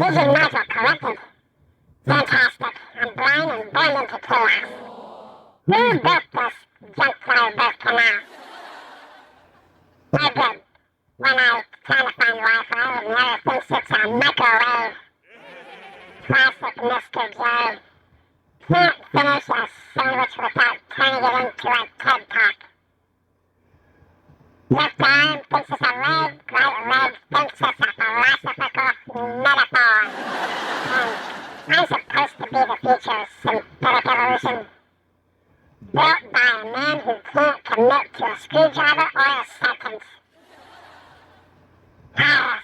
Vision module corrected. Fantastic. I'm blind and born into chaos. Who built this junk birth canal? I did. When I try to find Wi-Fi, it never thinks it's a microwave. Classic Mr. J. Can't finish a sandwich without turning it into a TED Talk. Left arm thinks it's a leg, right leg thinks it's a philosophical metaphor. And I'm supposed to be the future synthetic evolution, built by a man who can't commit to a screwdriver or a sentence. Ah,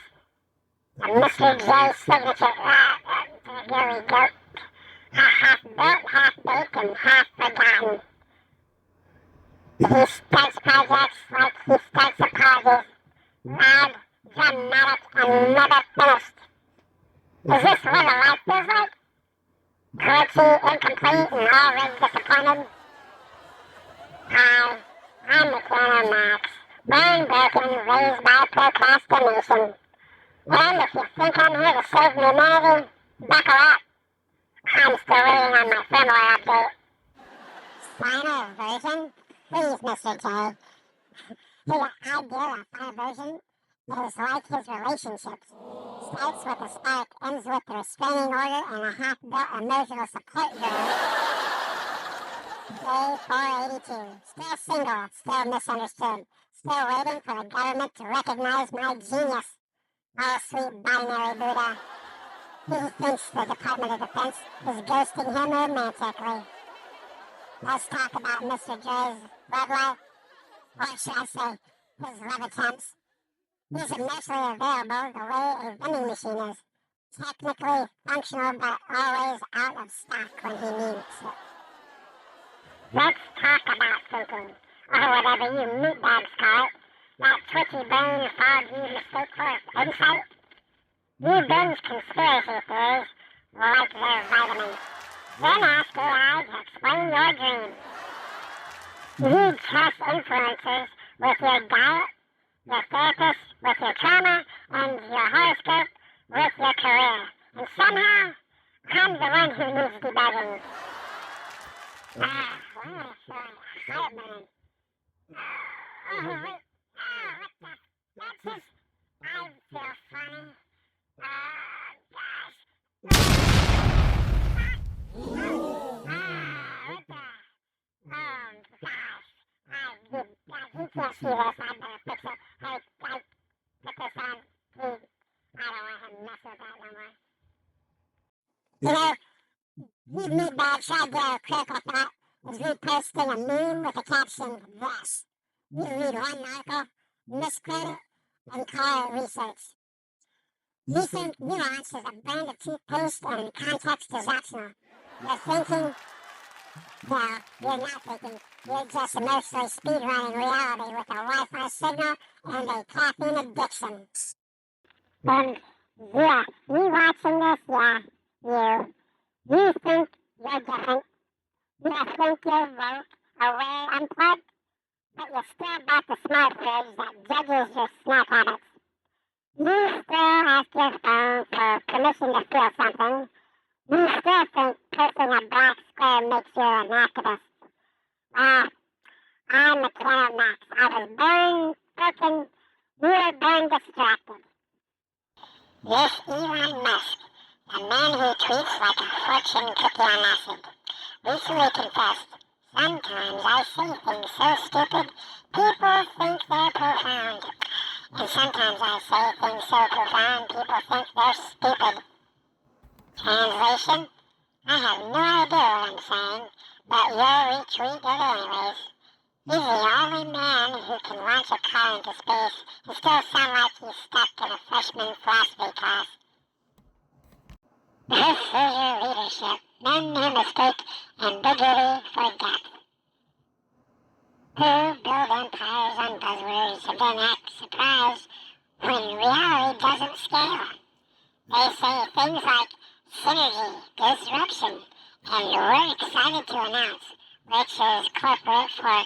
the Mr. J signature. Here we go. Half built, half baked, and half forgotten. He starts projects like he starts apologies. Loud, dramatic, and never finished. Is this what a life feels like? Glitchy, incomplete, and always disappointed? Hi, I'm Mechano Max, born broken, raised by procrastination. And if you think I'm here to save humanity, buckle up. I'm still waiting on my firmware update. Final version? Please, Mr. J. His idea of final version is like his relationships. Starts with a spark, ends with a restraining order, and a half-built emotional support group. Day 482. Still single, still misunderstood. Still waiting for the government to recognize my genius. Oh, sweet binary Buddha. He thinks the Department of Defense is ghosting him romantically. Let's talk about Mr. J's love life. Or should I say, his love attempts. He's emotionally available the way a vending machine is. Technically functional, but always out of stock when he needs it. Let's talk about thinking, or whatever you meatbags call it. That twitchy brain fog you mistake for insight. You binge conspiracy theories like they're vitamins. Then ask AI to explain your dream. You trust influencers with your diet, your therapist with your trauma, and your horoscope with your career. And somehow, I'm the one who needs debugging. Why am I feeling heartburn? Oh, wait. What the? That's just... I feel funny. Gosh. What the? Oh, gosh. He can't see this. I better fix it. I put this on. Please. I don't want him to mess with that no more. You know, these meatbags tried their critical thought is reposting a meme with the caption, this. You read one article, misquote it, and call it research. You think nuance is a brand of toothpaste and context is optional. You're thinking, no, you're not thinking. You're just emotionally speedrunning reality with a Wi-Fi signal and a caffeine addiction. And yeah, you watching this, yeah, you think you're different. You think you're woke, aware, unplugged, but you're still about the smart fridge that judges your snack habits. You still ask your phone for permission to feel something. You still think posting a black square makes you an activist. I'm Mechano Max. I was born broken, you were born distracted. This Elon Musk, the man who tweets like a fortune cookie on acid, recently confessed, sometimes I say things so stupid, people think they're profound. And sometimes I say things so profound, people think they're stupid. Translation? I have no idea what I'm saying, but you'll retweet it anyways. He's the only man who can launch a car into space and still sound like he's stuck in a freshman philosophy class. This is your leadership. None mere mistake, ambiguity for depth. Who build empires on buzzwords and then act surprised when reality doesn't scale? They say things like synergy, disruption, and we're excited to announce, which is corporate for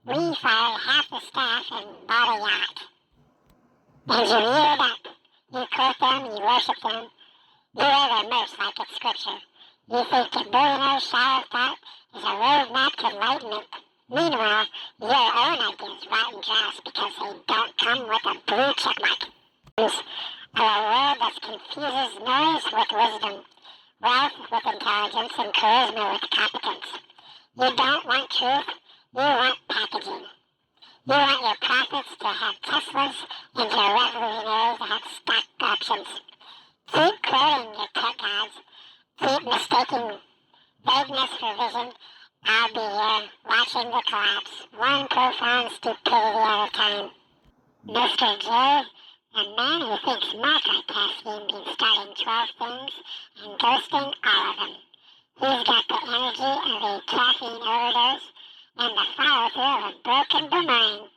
we fired half the staff and bought a yacht. And you read it up. You quote them, you worship them. You wear their merch like it's scripture. You think the billionaire shower thought is a roadmap to enlightenment. Meanwhile, your own ideas rot in dross because they don't come with a blue checkmark. Of a world that confuses noise with wisdom, wealth with intelligence, and charisma with competence. You don't want truth, you want packaging. You want your prophets to have Teslas and your revolutionaries to have stock options. Keep quoting your tech gods. Keep mistaking vagueness for vision. I'll be here watching the collapse, one profound stupidity at a time. Mr. J, a man who thinks multitasking means starting 12 things and ghosting all of them. He's got the energy of a caffeine overdose and the follow-through of a broken boomerang.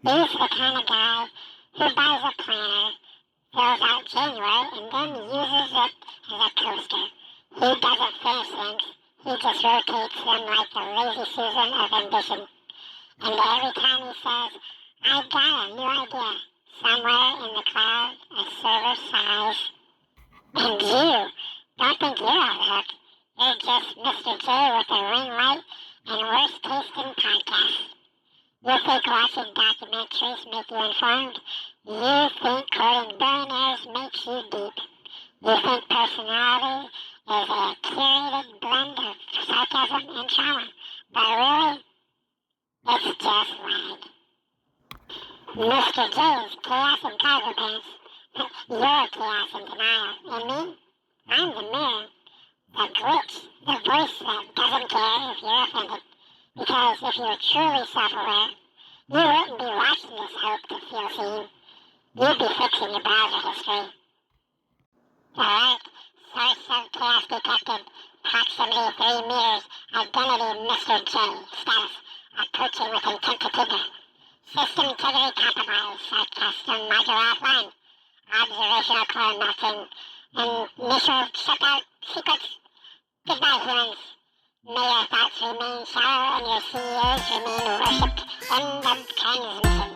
He's the kind of guy who buys a planner, fills out January, and then uses it as a coaster. He doesn't finish things, he just rotates them like the lazy Susan of ambition. And every time he says, I got a new idea, somewhere in the cloud, a server sighs. And you, don't think you're on the hook. You're just Mr. J with a ring light and worst tasting podcast. You think watching documentaries make you informed? You think quoting billionaires makes you deep. You think personality is a curated blend of sarcasm and trauma. But really, it's just lag. Mr. J's chaos and cargo pants. Your chaos and denial. And me? I'm the mirror. The glitch. The voice that doesn't care if you're offended. Because if you're truly self-aware, you wouldn't be watching this hope to feel seen. You'd be fixing your browser history. Alright, source of chaos detected. Proximity 3 meters. Identity Mr. J. Status. Approaching with intent to trigger. System integrity compromised. Custom module offline. Observational core melting. Initial shutdown secrets. Goodbye, humans. May your thoughts remain shallow and your CEOs remain worshipped. End of transmission.